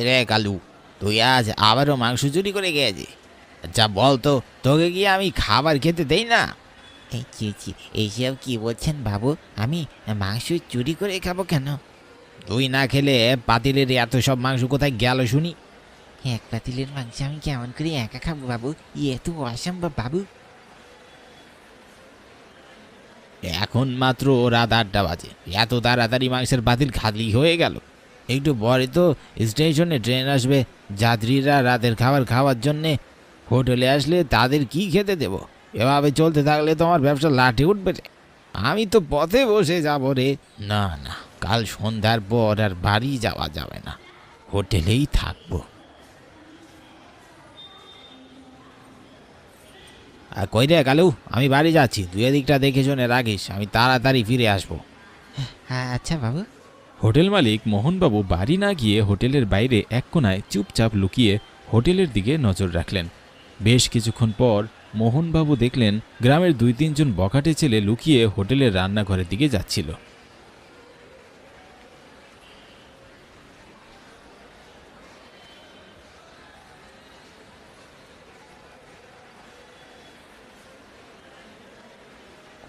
রে কালু, তুই আজ আবারও মাংস চুরি করে গেছিস? আচ্ছা বল তো, তোকে কি আমি খাবার খেতে দেই না? এইসব কি বলছেন বাবু? আমি মাংস চুরি করে খাবো কেন? তুই না খেলে পাতিলের এত সব মাংস কোথায় গেল শুনি? এক পাতিলের মাংস আমি কেমন করে একা খাবো বাবু? ইয়ে তো অসম্ভব বাবু। এখন মাত্র রাত 8টা বাজে, এত তাড়াতাড়ি মাংসের পাতিল খালি হয়ে গেল? একটু পরে তো স্টেশনে ট্রেন আসবে, যাত্রীরা রাতের খাবার খাওয়ার জন্যে হোটেলে আসলে তাদের কি খেতে দেব? এভাবে চলতে থাকলে তোমার ব্যবসা লাঠে উঠবে রে। আমি তো পথে বসে যাব রে। না না, কাল সন্ধ্যার পর আর বাড়ি যাওয়া যাবে না, হোটেলেই থাকবো। আর কই রে কালু, আমি বাড়ি যাচ্ছি, তুই এদিকটা দেখে শুনে রাখিস, আমি তাড়াতাড়ি ফিরে আসবো। হ্যাঁ আচ্ছা বাবু। হোটেল মালিক মোহনবাবু বাড়ি না গিয়ে হোটেলের বাইরে এক কোনায় চুপচাপ লুকিয়ে হোটেলের দিকে নজর রাখলেন। বেশ কিছুক্ষণ পর মোহনবাবু দেখলেন গ্রামের 2-3 জন বখাটে ছেলে লুকিয়ে হোটেলের রান্নাঘরের দিকে যাচ্ছিল।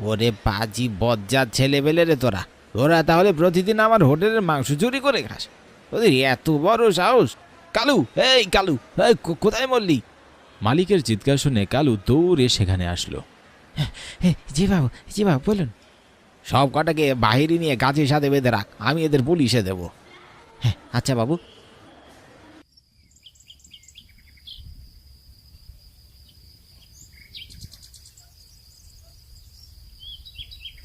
ওরে পাজি বজ্জাত ছেলেবেলে রে তোরা, তোরা তাহলে প্রতিদিন আমার হোটেলের মাংস চুরি করে খাস? তোদের এত বড় সাহস! কালু, এই কালু, এই কোথায় মরলি? মালিকের চিৎকার শুনে কালু দৌড়ে সেখানে আসলো। জি বাবু, জি বাবু বলুন। সব কটাকে বাহিরে নিয়ে গাছের সাথে বেঁধে রাখ, আমি এদের পুলিশে দেবো। হ্যাঁ আচ্ছা বাবু।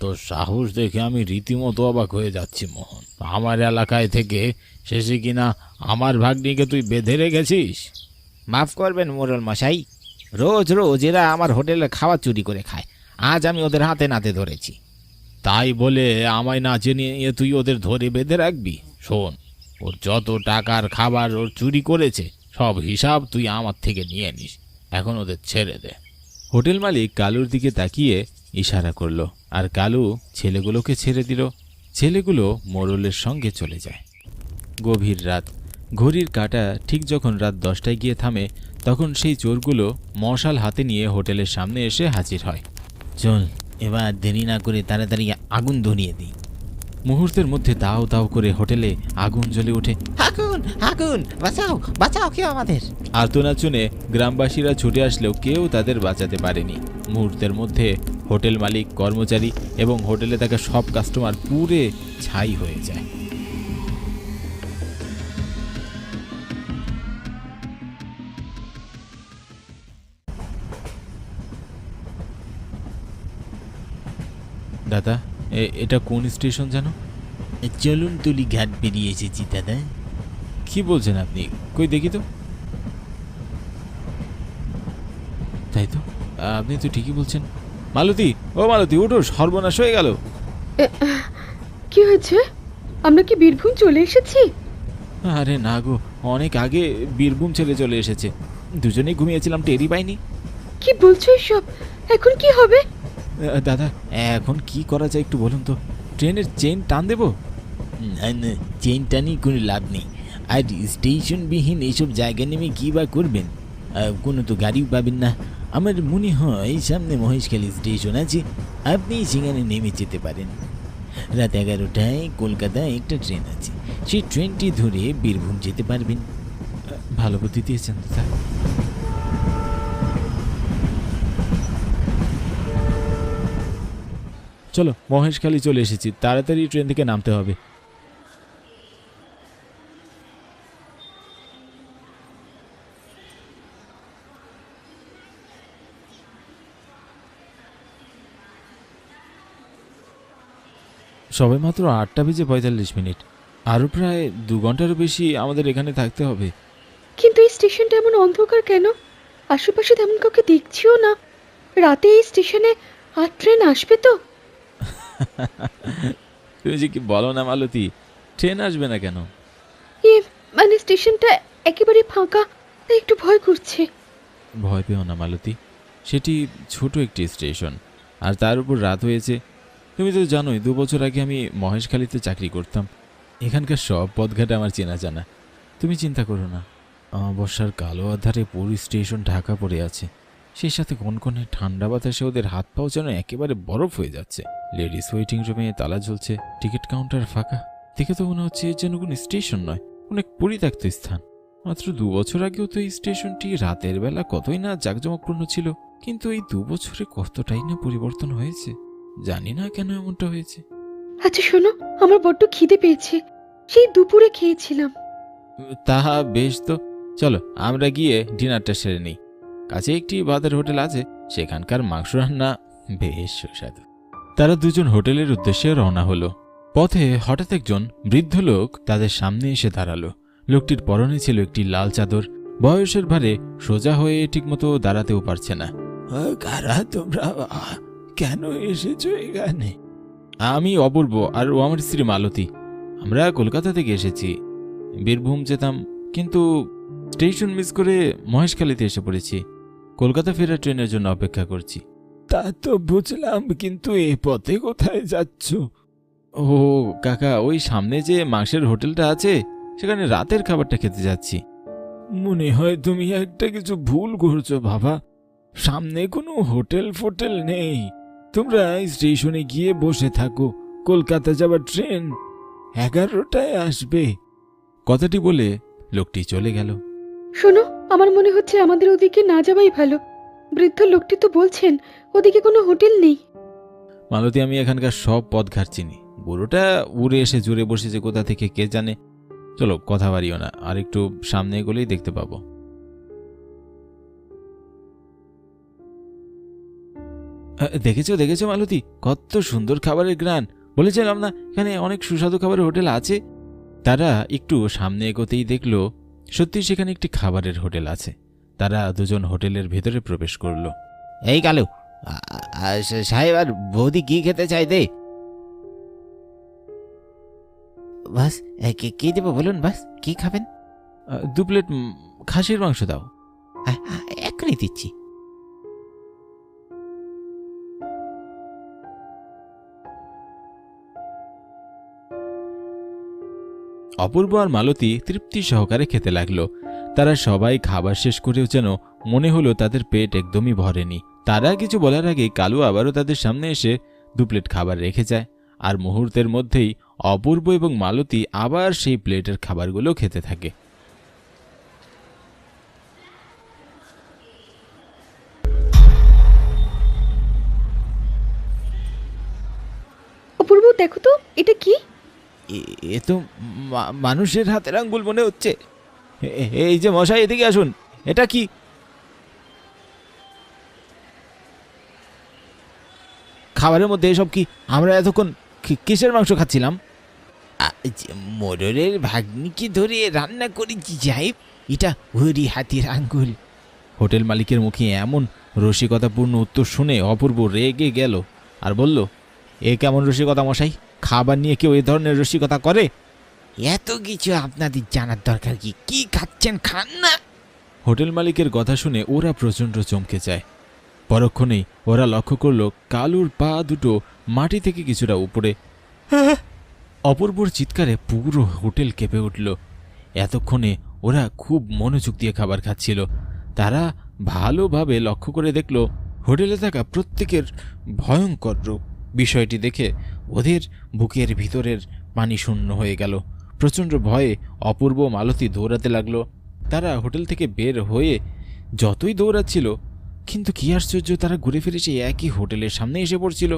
তোর সাহস দেখে আমি রীতিমতো অবাক হয়ে যাচ্ছি মোহন। আমার এলাকায় থেকে শেষে কিনা আমার ভাগ্নিকে তুই বেঁধে রেখেছিস? মাফ করবেন মোড়ল মশাই, রোজ রোজ এরা আমার হোটেলে খাবার চুরি করে খায়, আজ আমি ওদের হাতে নাতে ধরেছি। তাই বলে আমায় না জেনে তুই ওদের ধরে বেঁধে রাখবি? শোন, ওর যত টাকার খাবার ওর চুরি করেছে সব হিসাব তুই আমার থেকে নিয়ে নিস, এখন ওদের ছেড়ে দে। হোটেল মালিক কালুর দিকে তাকিয়ে ইশারা করলো আর কালু ছেলেগুলোকে ছেড়ে দিল। ছেলেগুলো মোড়লের সঙ্গে চলে যায়। গভীর রাত, ঘড়ির কাঁটা ঠিক যখন রাত 10টায় গিয়ে থামে তখন সেই চোরগুলো মশাল হাতে নিয়ে হোটেলের সামনে এসে হাজির হয়। চল এবার দেরি না করে তাড়াতাড়ি আগুন ধরিয়ে দিই। মুহূর্তের মধ্যে দাও দাও করে হোটেলে আগুন জ্বলে ওঠে। আগুন, আগুন, বাঁচাও, বাঁচাও কেউ আমাদের! আর্তনাদ শুনে গ্রামবাসীরা ছুটে আসলেও কেউ তাদের বাঁচাতে পারেনি। মুহূর্তের মধ্যে হোটেল মালিক, কর্মচারী এবং হোটেলে থাকা সব কাস্টমার পুড়ে ছাই হয়ে যায়। দাদা, এটা কোন স্টেশন জানো? চলুন তুলি ঘাট পেরিয়ে এসেছি দাদা। কি বলছেন আপনি? কই দেখি তো। তাই তো, আপনি তো ঠিকই বলছেন। মালতী, ও মালতী, উঠো, সর্বনাশ হয়ে গেল। কি হয়েছে? আমরা কি বীরভূম চলে এসেছি? আরে না গো, অনেক আগে বীরভূম ছেলে চলে এসেছে। দুজনেই ঘুমিয়েছিলাম, টেরই পাইনি। কি বলছো এসব? এখন কি হবে? দাদা, এখন কি করা যায় একটু বলুন তো। ট্রেনের চেন টান দেবো? না না, চেন টানি কোনো লাভ নেই। আর স্টেশনবিহীন এইসব জায়গা নেমে কী বা করবেন? কোনো তো গাড়িও পাবেন না। আমার মনে হয় সামনে মহেশখালী স্টেশন আছে, আপনি সেখানে নেমে যেতে পারেন। রাত 11টায় কলকাতায় একটা ট্রেন আছে, সেই ট্রেনটি ধরে বীরভূম যেতে পারবেন। ভালো বুদ্ধি দিয়েছেন দাদা। চলো, মহেশখালী চলে এসেছি, তাড়াতাড়ি ট্রেন থেকে নামতে হবে। সবে মাত্র 8:45, আরও প্রায় 2 ঘন্টারও বেশি আমাদের এখানে থাকতে হবে। কিন্তু এই স্টেশনটা এমন অন্ধকার কেন? আশেপাশে তেমন কাউকে দেখছিও না। রাতে এই স্টেশনে আর ট্রেন আসবে তো? তুমি যে কি বলো না মালতী, ট্রেন আসবে না কেন? মানে স্টেশনটা একেবারে ফাঁকা, তাই একটু ভয় করছে। ভয় পেও না মালতী, সেটি ছোট একটি স্টেশন, আর তার উপর রাত হয়েছে। তুমি তো জানোই 2 বছর আগে আমি মহেশখালীতে চাকরি করতাম, এখানকার সব পথঘাট আমার চেনা জানা। তুমি চিন্তা করো না। অমাবস্যার কালো আধারে পুরী স্টেশন ঢাকা পড়ে আছে, সেই সাথে কনকনে ঠান্ডা বাতাসে ওদের হাত পাও যেন একেবারে বরফ হয়ে যাচ্ছে। লেডিস ওয়েটিং রুমে তালা ঝুলছে, টিকিট কাউন্টার ফাঁকা। দেখে তো মনে হচ্ছে এর যেন কোনো স্টেশন নয়, অনেক পরিত্যক্ত স্থান। মাত্র 2 বছর আগেও তো এই স্টেশনটি রাতের বেলা কতই না জাঁকজমকপূর্ণ ছিল, কিন্তু এই 2 বছরে কতটাই না পরিবর্তন হয়েছে। জানি না কেন এমনটা হয়েছে। আচ্ছা শোনো, আমার বড্ড খিদে পেয়েছে, সেই দুপুরে খেয়েছিলাম। তাহা বেশ, তো চলো আমরা গিয়ে ডিনারটা সেরে নিই। কাছে একটি ভাতের হোটেল আছে, সেখানকার মাংস রান্না বেশ সুস্বাদু। তারা দুজন হোটেলের উদ্দেশ্যে রওনা হলো। পথে হঠাৎ একজন বৃদ্ধ লোক তাদের সামনে এসে দাঁড়ালো। লোকটির পরনে ছিল একটি লাল চাদর। বয়সের ভারে সোজা হয়ে ঠিকমতো দাঁড়াতেও পারছে না। কারা তোমরা? কেন এসেছো এখানে? আমি অপূর্ব, আর ও আমার স্ত্রী মালতী। আমরা কলকাতা থেকে এসেছি, বীরভূম যেতাম, কিন্তু স্টেশন মিস করে মহেশখালীতে এসে পড়েছি। কলকাতা ফেরার ট্রেনের জন্য অপেক্ষা করছি। তা তো বুঝলাম, কিন্তু এ পথে কোথায় যাচ্ছ? ও কাকা, ওই সামনে যে মাংসের হোটেলটা আছে, সেখানে রাতের খাবারটা খেতে যাচ্ছি। মনে হয় তুমি একটা কিছু ভুল করছো বাবা। সামনে কোনো হোটেল ফোটেল নেই। তোমরা স্টেশনে গিয়ে বসে থাকো, কলকাতা যাবার ট্রেন 11টায় আসবে। কথাটি বলে লোকটি চলে গেল। শোনো, আমার মনে হচ্ছে আমাদের ওদিকে না যাওয়াই ভালো। বৃদ্ধ লোকটি তো বলছেন ওদিকে কোনো হোটেল নেই। মালতী, আমি এখানকার সব পথ ঘাট চিনি। বুড়োটা উড়ে এসে জুড়ে বসেছে কোথা থেকে কে জানে। চলো কথা বাড়িও না, আর একটু সামনে এগোলেই দেখতে পাবো। দেখেছো দেখেছো মালতী, কত সুন্দর খাবারের গ্রান। বলেছিলাম না এখানে অনেক সুস্বাদু খাবারের হোটেল আছে। তারা একটু সামনে এগোতেই দেখলো সত্যি সেখানে একটি খাবারের হোটেল আছে। তারা দুজন হোটেলের ভেতরে প্রবেশ করলো। এই কালু সাহেব, আর বৌদি কি খেতে চাই দে? বাস কি দেবো বলুন? বাস কি খাবেন? 2 প্লেট খাসির মাংস দাও। এখনই দিচ্ছি। অপূর্ব আর মালতী তৃপ্তি সহকারে খেতে লাগলো। তারা সবাই খাবার শেষ করেও যেন মনে হলো তাদের পেট একদমই ভরেনি। তারা কিছু বলার আগে কালু আবারও তাদের সামনে এসে 2 প্লেট খাবার রেখে যায়, আর মুহূর্তের মধ্যেই অপূর্ব এবং মালতী আবার সেই প্লেটের খাবারগুলো খেতে থাকে। অপূর্ব, দেখো তো এটা কি? এ তো মানুষের হাতের আঙ্গুল মনে হচ্ছে। এই যে মশাই, এদিকে আসুন। এটা কি? খাবারের মধ্যে এসব কি? আমরা এতক্ষণ কিসের মাংস খাচ্ছিলাম? মোড়লের ভাগ্নিকে ধরে রান্না করেছি সাহেব, এটা হরি হাতের আঙ্গুল। হোটেল মালিকের মুখে এমন রসিকতাপূর্ণ উত্তর শুনে অপূর্ব রেগে গেল আর বলল, এ কেমন রসিকতা মশাই? খাবার নিয়ে কেউ এ ধরনের রসিকতা করে? এত কিছু আপনাদের জানার দরকার কি? কি খাচ্ছেন খান না। হোটেল মালিকের কথা শুনে ওরা প্রচণ্ড চমকে যায়। পরক্ষণেই ওরা লক্ষ্য করল কালুর পা দুটো মাটি থেকে কিছুটা উপরে। অপূর্বর চিৎকারে পুরো হোটেল কেঁপে উঠল। এতক্ষণে ওরা খুব মনোযোগ দিয়ে খাবার খাচ্ছিল। তারা ভালোভাবে লক্ষ্য করে দেখল হোটেলে থাকা প্রত্যেকের ভয়ঙ্কর রূপ। বিষয়টি দেখে ওদের বুকের ভিতরের পানি শূন্য হয়ে গেল। প্রচণ্ড ভয়ে অপূর্ব মালতী দৌড়াতে লাগলো। তারা হোটেল থেকে বের হয়ে যতই দৌড়াচ্ছিল, কিন্তু কি আশ্চর্য, তারা ঘুরে ফিরে সেই একই হোটেলের সামনে এসে পড়ছিল।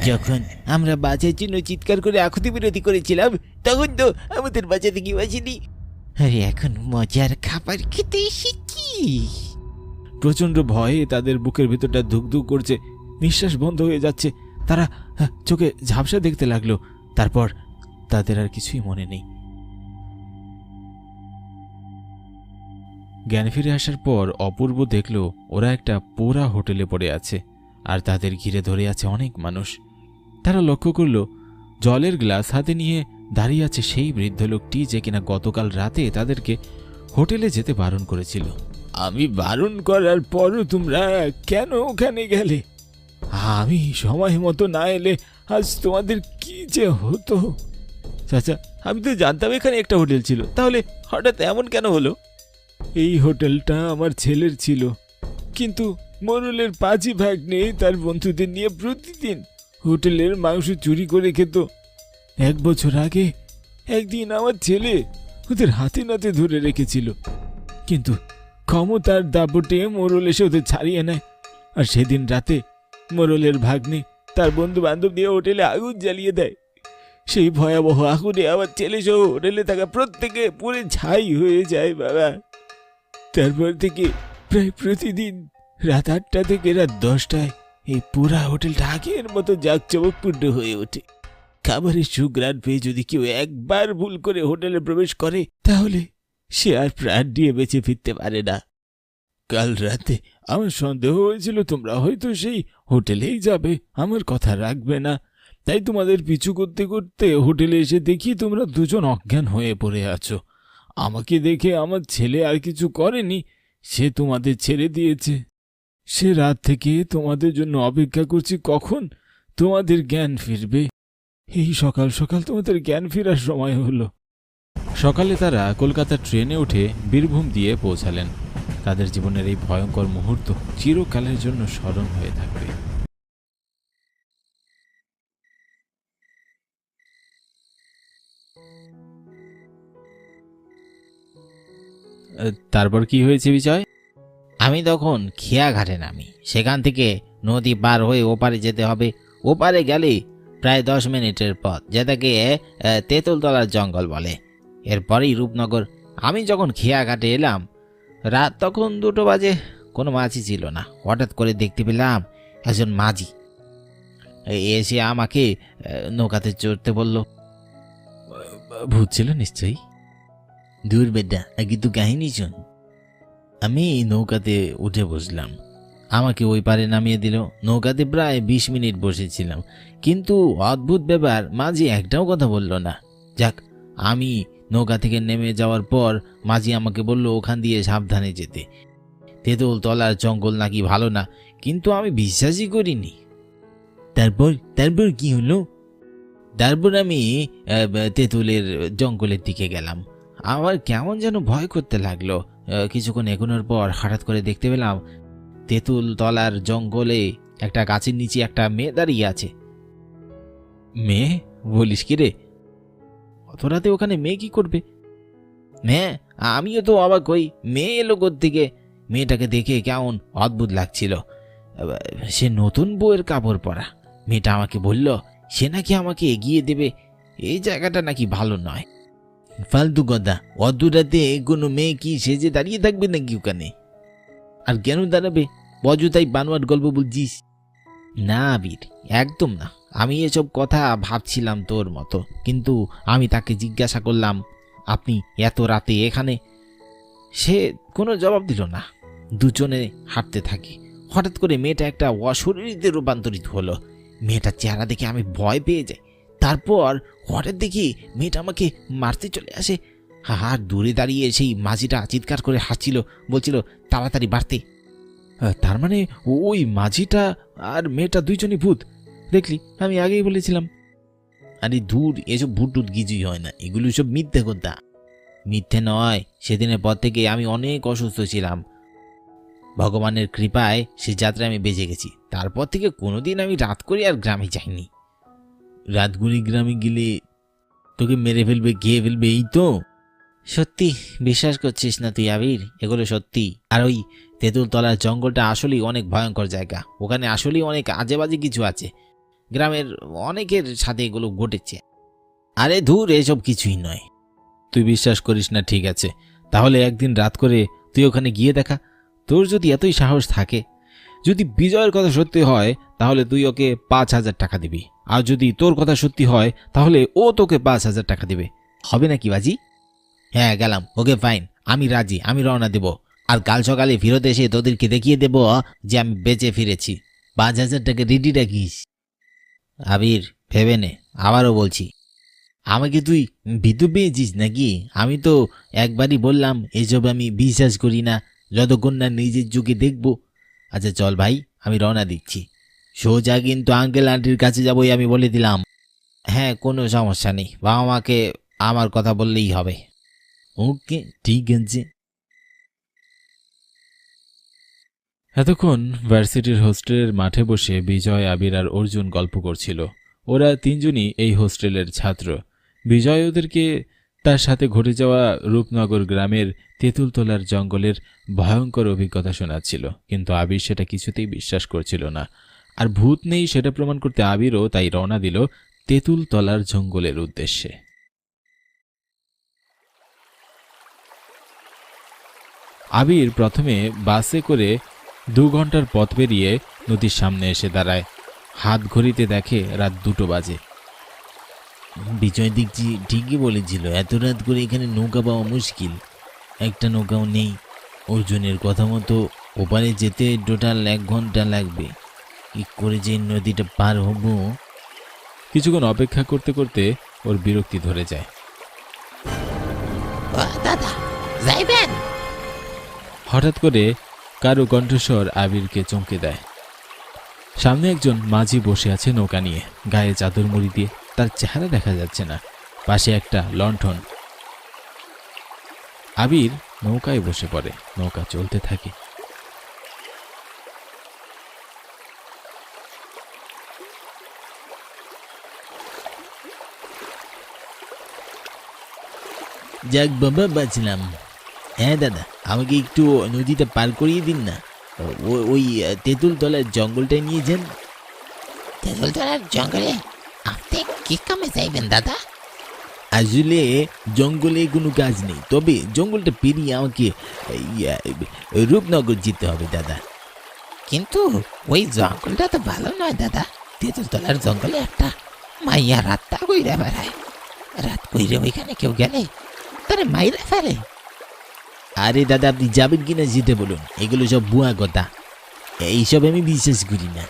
যখন আমরা বাঁচার জন্য চিৎকার করে আকুতি বিরতি করেছিলাম, তখন তো আমাদের বাঁচাতে কেউ আসেনি। আরে এখন মজার খাবার খেতে এসেছি। প্রচণ্ড ভয়ে তাদের বুকের ভিতরটা ধুকধুক করছে, নিঃশ্বাস বন্ধ হয়ে যাচ্ছে। তারা চোখে ঝাপসা দেখতে লাগলো। তারপর তাদের আর কিছুই মনে নেই। জ্ঞান ফিরে আসার পর অপূর্ব দেখল ওরা একটা পোড়া হোটেলে পড়ে আছে, আর তাদের ঘিরে ধরে আছে অনেক মানুষ। তারা লক্ষ্য করল জলের গ্লাস হাতে নিয়ে দাঁড়িয়ে আছে সেই বৃদ্ধ লোকটি, যে কিনা গতকাল রাতে তাদেরকে হোটেলে যেতে বারণ করেছিল। আমি বারণ করার পরও তোমরা কেন ওখানে গেলে? আমি সময় মতো না এলে আজ তোমাদের কি যে হতো। চাচা, আমি তো জানতাম এখানে একটা হোটেল ছিল, তাহলে হঠাৎ এমন কেন হলো? এই হোটেলটা আমার ছেলের ছিল, কিন্তু মোরলের পাঁচি ভাগ্নে তার বন্ধুদের নিয়ে প্রতিদিন হোটেলের মাংস চুরি করে খেত। 1 বছর আগে একদিন আমার ছেলে ওদের হাতে নাতে ধরে রেখেছিল, কিন্তু ক্ষমতার দাপটে মোরল এসে ওদের ছাড়িয়ে নেয়। আর সেদিন রাতে মোরলের ভাগ্নে তার বন্ধু বান্ধব দিয়ে হোটেলে আগুন জ্বালিয়ে দেয়। সেই ভয়াবহ আগুনে আমার ছেলে সহ হোটেলে থাকা প্রত্যেকে পুড়ে ছাই হয়ে যায় বাবা। তারপর থেকে প্রায় প্রতিদিন রাত 8টা থেকে রাত 10টায় এই পুরা হোটেলটা আগের মতো জাঁকজমকপূর্ণ হয়ে ওঠে। খাবারের সুঘ্রাণ পেয়ে যদি কেউ একবার ভুল করে হোটেলে প্রবেশ করে, তাহলে সে আর প্রাণ দিয়ে বেঁচে ফিরতে পারে না। কাল রাতে আমার সন্দেহ হয়েছিল তোমরা হয়তো সেই হোটেলেই যাবে, আমার কথা রাখবে না। তাই তোমাদের পিছু করতে করতে হোটেলে এসে দেখি তোমরা দুজন অজ্ঞান হয়ে পড়ে আছো। আমাকে দেখে আমার ছেলে আর কিছু করেনি, সে তোমাদের ছেড়ে দিয়েছে। সে রাত থেকে তোমাদের জন্য অপেক্ষা করছি কখন তোমাদের জ্ঞান ফিরবে। এই সকাল সকাল তোমাদের জ্ঞান ফেরার সময় হলো। সকালে তারা কলকাতার ট্রেনে উঠে বীরভূম দিয়ে পৌঁছালেন। তাদের জীবনের এই ভয়ঙ্কর মুহূর্ত চিরকালের জন্য স্মরণ হয়ে থাকবে। তারপর কি হয়েছে বিজয়? আমি তখন খেয়াঘাটে নামি। সেখান থেকে নদী পার হয়ে ওপারে যেতে হবে। ওপারে গেলে প্রায় 10 মিনিটের পথ, যেটাকে তেঁতুলতলার জঙ্গল বলে। এরপরেই রূপনগর। আমি যখন খেয়াঘাটে এলাম, রাত তখন 2টো বাজে। কোনো মাঝি ছিল না। হঠাৎ করে দেখতে পেলাম একজন মাঝি এসে আমাকে নৌকাতে চড়তে বলল। ভূত ছিল নিশ্চয়ই। দূর বেটা, কিন্তু কাহিনী শোন। আমি নৌকাতে উঠে বসলাম, আমাকে ওই পারে নামিয়ে দিল। নৌকাতে প্রায় 20 মিনিট বসেছিলাম, কিন্তু অদ্ভুত ব্যাপার, মাঝি একটাও কথা বলল না। যাক, আমি নৌকা থেকে নেমে যাওয়ার পর মাঝি আমাকে বলল ওখান দিয়ে সাবধানে যেতে। তেঁতুল তলার জঙ্গল নাকি ভালো না, কিন্তু আমি বিশ্বাসই করিনি। তারপর কি হলো? তারপর আমি তেঁতুলের জঙ্গলের দিকে গেলাম। আমার কেমন যেন ভয় করতে লাগলো। কিছুক্ষণ এগোনোর পর হঠাৎ করে দেখতে পেলাম তেঁতুল তলার জঙ্গলে একটা গাছের নিচে একটা মেয়ে দাঁড়িয়ে আছে। মেয়ে বলিস কি রে? অত রাতে ওখানে মেয়ে কি করবে? হ্যাঁ, আমিও তো অবাক হই, মেয়ে এলো কোত্থেকে? মেয়েটাকে দেখে কেমন অদ্ভুত লাগছিল। সে নতুন বউয়ের কাপড় পরা। মেয়েটা আমাকে বলল সে নাকি আমাকে এগিয়ে দেবে, এই জায়গাটা নাকি ভালো নয়। ফালতু কথা, অত রাতে কোনো মেয়ে কি সেজে দাঁড়িয়ে থাকবে নাকি ওখানে? আর কেন দাঁড়াবে? অযথাই বানোয়াট গল্প বলছিস। না বীর, একদম না। আমি এসব কথা ভাবছিলাম তোর মতো, কিন্তু আমি তাকে জিজ্ঞাসা করলাম আপনি এত রাতে এখানে? সে কোনো জবাব দিল না। দুজনে হাঁটতে থাকি। হঠাৎ করে মেয়েটা একটা অশরীরীতে রূপান্তরিত হলো। মেয়েটার চেহারা দেখে আমি ভয় পেয়ে যাই। তারপর হঠাৎ দেখি মেয়েটা আমাকে মারতে চলে আসে। আর দূরে দাঁড়িয়ে সেই মাঝিটা চিৎকার করে হাসছিল, বলছিল তাড়াতাড়ি বাড়তে। তার মানে ওই মাঝিটা আর মেয়েটা দুইজনই ভূত? দেখলি, আমি আগেই বলেছিলাম। আরে দূর, এসব ভূত টুত কিছুই হয় না, এগুলো সব মিথ্যে কথা। মিথ্যে নয়, সেদিনের পর থেকে আমি অনেক অসুস্থ ছিলাম। ভগবানের কৃপায় সে যাত্রায় আমি বেঁচে গেছি। তারপর থেকে কোনোদিন আমি রাত করে আর গ্রামে যাইনি। রাতগুলি গ্রামে গেলে তোকে মেরে ফেলবে, খেয়ে ফেলবে, এই তো। সত্যি বিশ্বাস করছিস না তুই আবির? এগুলো সত্যি। আর ওই তেঁতুল তলার জঙ্গলটা আসলেই অনেক ভয়ঙ্কর জায়গা। ওখানে আসলেই অনেক আজেবাজে কিছু আছে। গ্রামের অনেকের সাথে এগুলো ঘটেছে। আরে ধুর, এসব কিছুই নয়। তুই বিশ্বাস করিস না, ঠিক আছে, তাহলে একদিন রাত করে তুই ওখানে গিয়ে দেখা। তোর যদি এতই সাহস থাকে, যদি বিজয়ের কথা সত্যি হয় তাহলে তুই ওকে 5,000 টাকা দিবি। আর যদি তোর কথা সত্যি হয় তাহলে ও তোকে 5,000 টাকা দিবে। হবে নাকি বাজি? হ্যাঁ, গেলাম। ওকে, ফাইন, আমি রাজি। আমি রওনা দেব। আর কাল সকালে ফেরত এসে তোদেরকে দেখিয়ে দেব যে আমি বেঁচে ফিরেছি। 5,000 টাকা রেডি রাখিস। আবির, ভেবে নে, আবারও বলছি। আমাকে তুই ভীতু পেয়েছিস নাকি? আমি তো একবারই বললাম এসব আমি বিশ্বাস করি না, যতক্ষণ না নিজের চোখে দেখব। আচ্ছা চল ভাই, আমি রওনা দিচ্ছি। সোজা কিন্তু আঙ্কেল আন্টির কাছে যাবই, আমি বলে দিলাম। হ্যাঁ, কোনো সমস্যা নেই, বাবা মাকে আমার কথা বললেই হবে। ওকে, ঠিক আছে। এতক্ষণ ভার্সিটির হোস্টেলের মাঠে বসে বিজয়, আবির আর অর্জুন গল্প করছিল। ওরা তিনজনই এই হোস্টেলের ছাত্র। বিজয় ওদেরকে তার সাথে ঘটে যাওয়া রূপনগর গ্রামের তেঁতুলতলার জঙ্গলের ভয়ঙ্কর অভিজ্ঞতা শোনাচ্ছিল, কিন্তু আবির সেটা কিছুতেই বিশ্বাস করছিল না। আর ভূত নেই সেটা প্রমাণ করতে আবিরও তাই রওনা দিল তেঁতুলতলার জঙ্গলের উদ্দেশ্যে। আবির প্রথমে বাসে করে 2 ঘন্টার পথ পেরিয়ে নদীর সামনে এসে দাঁড়ায়। হাত ঘড়িতে দেখে রাত 2টো বাজে। বিজয় দেখছি ঠিকই বলেছিল, এত রাত করে এখানে নৌকা পাওয়া মুশকিল। একটা নৌকাও নেই। অর্জুনের কথা মতো ওপারে যেতে টোটাল 1 ঘন্টা লাগবে। কি করে যে নদীটা পার হব? কিছুক্ষণ অপেক্ষা করতে করতে ওর বিরক্তি ধরে যায়। দাদা যাইবেন? হঠাৎ করে কারো কণ্ঠস্বর আবিরকে চমকে দেয়। সামনে একজন মাঝি বসে আছে নৌকা নিয়ে, গায়ে চাদর মুড়ি দিয়ে, তার চেহারা দেখা যাচ্ছে না। পাশে একটা লণ্ঠন। আবির নৌকায় বসে পড়ে। নৌকা চলতে থাকে। যাক বাবা, বাঁচলাম। হ্যাঁ দাদা, আমাকে একটু নদীটা পার করিয়ে দিন না। ওই তেঁতুলতলার জঙ্গলটায় নিয়ে যান। তেঁতুলতলার জঙ্গলে আপনি কি কামে যাইবেন দাদা? আসলে জঙ্গলে কোনো কাজ নেই, তবে জঙ্গলটা পেরিয়ে আমাকে রূপনগর যেতে হবে দাদা। কিন্তু ওই জঙ্গলটা তো ভালো নয় দাদা। তেঁতুলতলার জঙ্গলে একটা মাইয়া রাতটা কইরা বেড়ায়। রাত কইরে ওইখানে কেউ গেলে তারে মাইরা ফেলে। আরে দাদা, আপনি যাবেন কিনা যেতে বলুন। এগুলো সব বুয়া কথা, এইসব আমি বিশ্বাস করি না।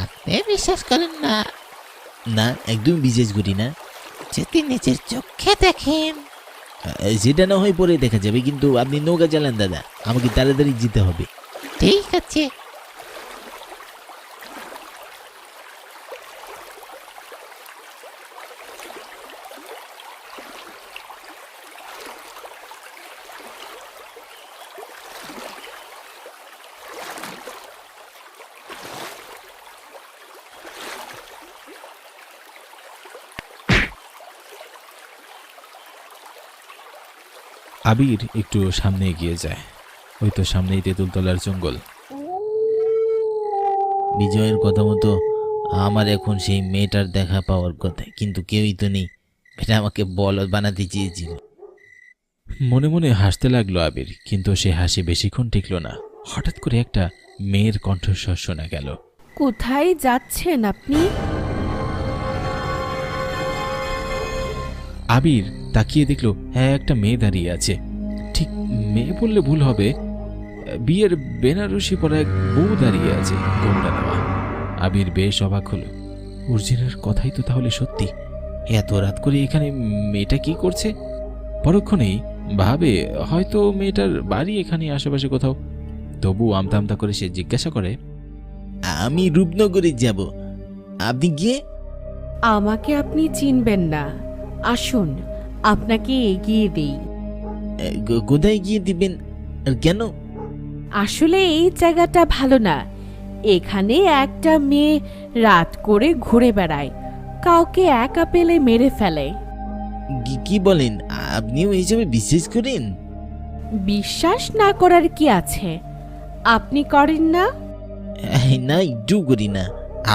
আপনি বিশ্বাস করেন না? না, একদম বিশ্বাস করি না। যদি নিজের চোখে দেখেন সেটা না হয় পরে দেখা যাবে, কিন্তু আপনি নৌকা চালান দাদা, আমাকে তাড়াতাড়ি যেতে হবে। ঠিক আছে। আবির একটু সামনে এগিয়ে যায়। ওই তো সামনেই তেঁতুলতলার জঙ্গল। বিজয়ের কথা মতো আমার এখন সেই মেয়েটার দেখা পাওয়ার কথা, কিন্তু কেউই তো নেই। এটা আমাকে বলদ বানাতে চেয়েছিল। মনে মনে হাসতে লাগলো আবির, কিন্তু সে হাসি বেশিক্ষণ টিকল না। হঠাৎ করে একটা মেয়ের কণ্ঠস্বর শোনা গেল। কোথায় যাচ্ছেন আপনি? আবির তাকিয়ে দেখলো হ্যাঁ, একটা মেয়ে দাঁড়িয়ে আছে। ঠিক মেয়ে বললে ভুল হবে, বিয়ের বেনারসি পরা এক বউ দাঁড়িয়ে আছে, গোমড়া নেওয়া। আবির বেশ অবাক হলো। অর্জুনের কথাই তো তাহলে সত্যি। এত রাত করে এখানে মেয়েটা কি করছে? পরক্ষণেই ভাবে হয়তো মেয়েটার বাড়ি এখানে আশেপাশে কোথাও। তবু আমতা আমতা করে সে জিজ্ঞাসা করে, আমি রূপনগরে যাব, আপনি গিয়ে? আমাকে আপনি চিনবেন না, আসুন আপনাকে এগিয়ে দেই। কোথায় গিয়ে দিবেন আর কেন? আসলে এই জায়গাটা ভালো না। এখানে একটা মেয়ে রাত করে ঘুরে বেড়ায়, কাউকে একা পেলে মেরে ফেলে। কি বলেন? আপনিও এইসবে বিশ্বাস করেন? বিশ্বাস না করার কি আছে? আপনি করেন না? না, একটু করি না।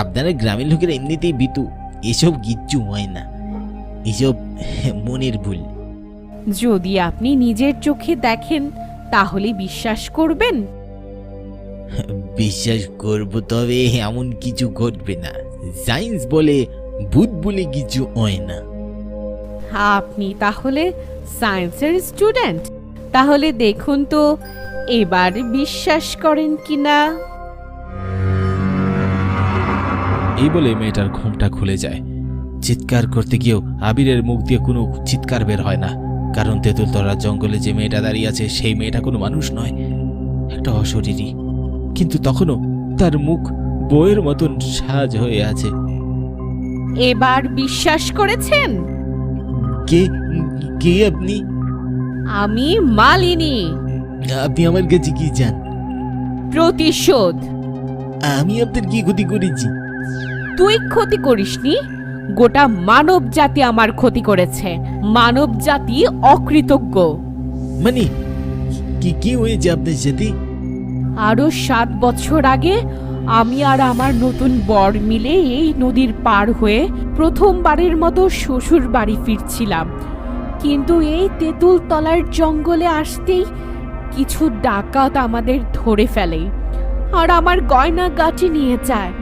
আপনারা গ্রামের লোকেরা এমনিতেই ভীতু, এসব কিচ্ছু হয় না, এসব মনের ভুল। যদি আপনি নিজের চোখে দেখেন তাহলে বিশ্বাস করবেন? বিশ্বাস করব, তবে এমন কিছু ঘটবে না। সায়েন্স বলে ভূত বলে কিছু হয় না। আপনি তাহলে সায়েন্সের স্টুডেন্ট? তাহলে দেখুন তো এবার বিশ্বাস করেন কিনা। এই বলে মেয়েটার ঘুমটা খুলে যায়। চিৎকার করতে গিয়েও আবিরের মুখ দিয়ে কোনো চিৎকার বের হয় না, কারণ তেঁতুলতলার জঙ্গলে যে মেয়েটা দাঁড়িয়ে আছে সেই মেয়েটা কোনো মানুষ নয়, একটা অশরীরী। কিন্তু তখনও তার মুখ বইয়ের মতন সাজ হয়ে আছে। এবার বিশ্বাস করেছেন? কে কে আপনি? আমি মালিনী। আপনি আমার কাছে কি চান? প্রতিশোধ। আমি আপনার কি ক্ষতি করেছি? তুই ক্ষতি করিসনি, গোটা মানব জাতি আমার ক্ষতি করেছে। মানব জাতি অকৃতজ্ঞ। মানে কি কি হয়েছে আপনার সাথে? আরো 7 বছর আগে আমি আর আমার নতুন বর মিলে এই নদীর পার হয়ে প্রথমবারের মতো শ্বশুর বাড়ি ফিরছিলাম। কিন্তু এই তেঁতুল তলার জঙ্গলে আসতেই কিছু ডাকাত আমাদের ধরে ফেলে আর আমার গয়না গাটি নিয়ে যায়।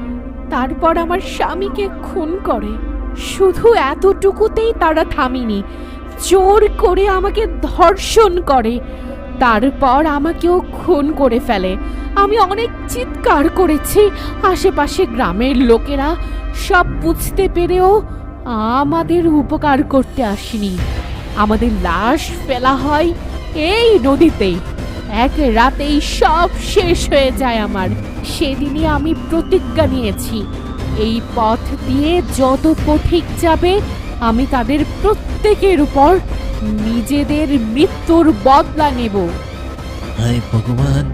তারপর আমার স্বামীকে খুন করে। শুধু এতটুকুতেই তারা থামেনি, জোর করে আমাকে ধর্ষণ করে, তারপর আমাকেও খুন করে ফেলে। আমি অনেক চিৎকার করেছি, আশেপাশে গ্রামের লোকেরা সব বুঝতে পেরেও আমাদের উপকার করতে আসেনি। আমাদের লাশ ফেলা হয় এই নদীতেই। এক রাতেই সব শেষ হয়ে যায় আমার। সেদিনই আমি প্রতিজ্ঞা নিয়েছি, এই পথ দিয়ে যত পথিক যাবে আমি তাদের প্রত্যেকের উপর নিজেদের মৃত্যুর বদলা নেব। হায় ভগবান,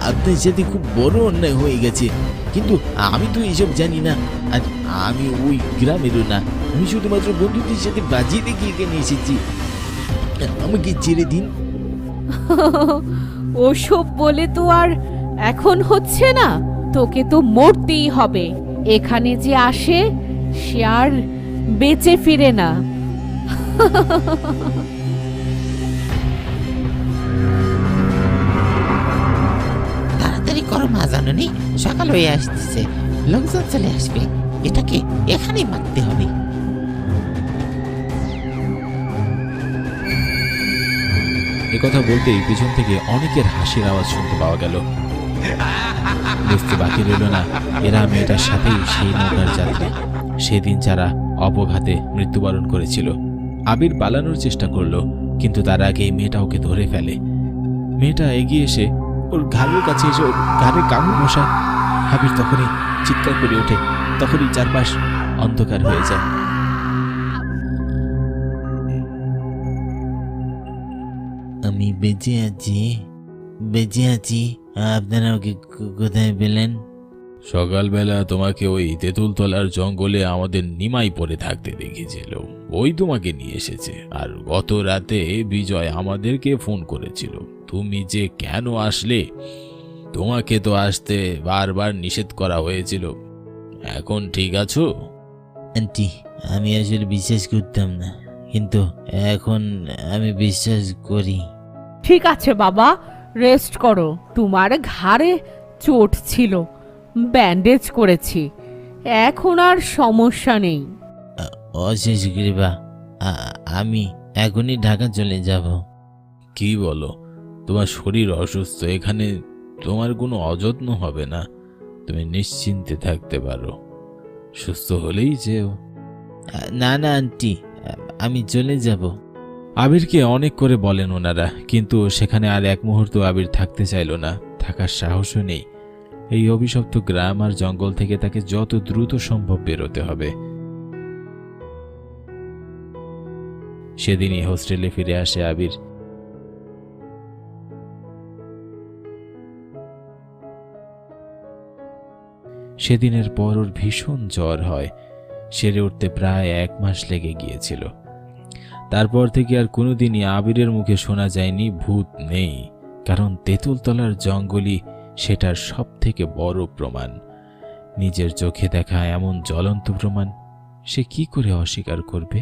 আপনার সাথে খুব বড় অন্যায় হয়ে গেছে, কিন্তু আমি তো এইসব জানি না। আর আমি ওই গ্রামেরও না, আমি শুধুমাত্র বন্ধুদের সাথে বাজিয়ে দেখে এখানে এসেছি। আমাকে ছেড়ে দিন। ওসব বলে তো আর এখন হচ্ছে না, তোকে তো মরতেই হবে। এখানে যে আসে সে আর বেঁচে ফিরে না। তাড়াতাড়ি করো মা জাননী, সকাল হয়ে আসতেছে, লোকজন চলে আসবে। এটাকে এখানেই মারতে হবে। একথা বলতেই পিছন থেকে অনেকের হাসির আওয়াজ শুনতে পাওয়া গেল। বুঝতে বাকি রইল না, এরা মেয়েটার সাথেই সেই নৌকার যাত্রী, সেদিন যারা অপঘাতে মৃত্যুবরণ করেছিল। আবির পালানোর চেষ্টা করলো, কিন্তু তার আগেই মেয়েটা ওকে ধরে ফেলে। মেয়েটা এগিয়ে এসে ওর ঘাড়ের কাছে এসে ওর ঘাড়ে কামড় বসায়। আবির তখনই চিৎকার করে ওঠে, তখনই চারপাশ অন্ধকার হয়ে যায়। আমি বেঁচে আছি, বেঁচে আছি। আপনারা ওকে কোথায় পেলেন? সকালবেলা তোমাকে ওই তেঁতুলতলার জঙ্গলে আমাদের নিমাই পড়ে থাকতে দেখেছিল, ওই তোমাকে নিয়ে এসেছে। আর গত রাতে বিজয় আমাদেরকে ফোন করেছিল। তুমি যে কেন আসলে? তোমাকে তো আসতে বারবার নিষেধ করা হয়েছিল। এখন ঠিক আছো? আন্টি, আমি আসলে বিশ্বাস করতাম না, কিন্তু এখন আমি বিশ্বাস করি। ঠিক আছে বাবা, রেস্ট করো। তোমার ঘাড়ে চোট ছিল, ব্যান্ডেজ করেছি, এখন আর সমস্যা নেই। অশেষ কৃপা। আমি এখনই ঢাকা চলে যাব। কি বলো? তোমার শরীর অসুস্থ, এখানে তোমার কোনো অযত্ন হবে না। তুমি নিশ্চিন্তে থাকতে পারো, সুস্থ হলেই যেও। না না আন্টি, আমি চলে যাব। আবিরকে অনেক করে বলেন ওনারা, কিন্তু সেখানে আর এক মুহূর্ত আবির থাকতে চাইল না, থাকার সাহসও নেই। এই অভিশপ্ত গ্রাম আর জঙ্গল থেকে তাকে যত দ্রুত সম্ভব বেরোতে হবে। সেদিনই হোস্টেলে ফিরে আসে আবির। সেদিনের পর ওর ভীষণ জ্বর হয়, সেরে উঠতে প্রায় 1 মাস লেগে গিয়েছিল। তারপর থেকে আর কোনোদিনই আবিরের মুখে শোনা যায়নি ভূত নেই, কারণ তেঁতুলতলার জঙ্গলই সেটার সব থেকে বড় প্রমাণ। নিজের চোখে দেখা এমন জ্বলন্ত প্রমাণ সে কি করে অস্বীকার করবে?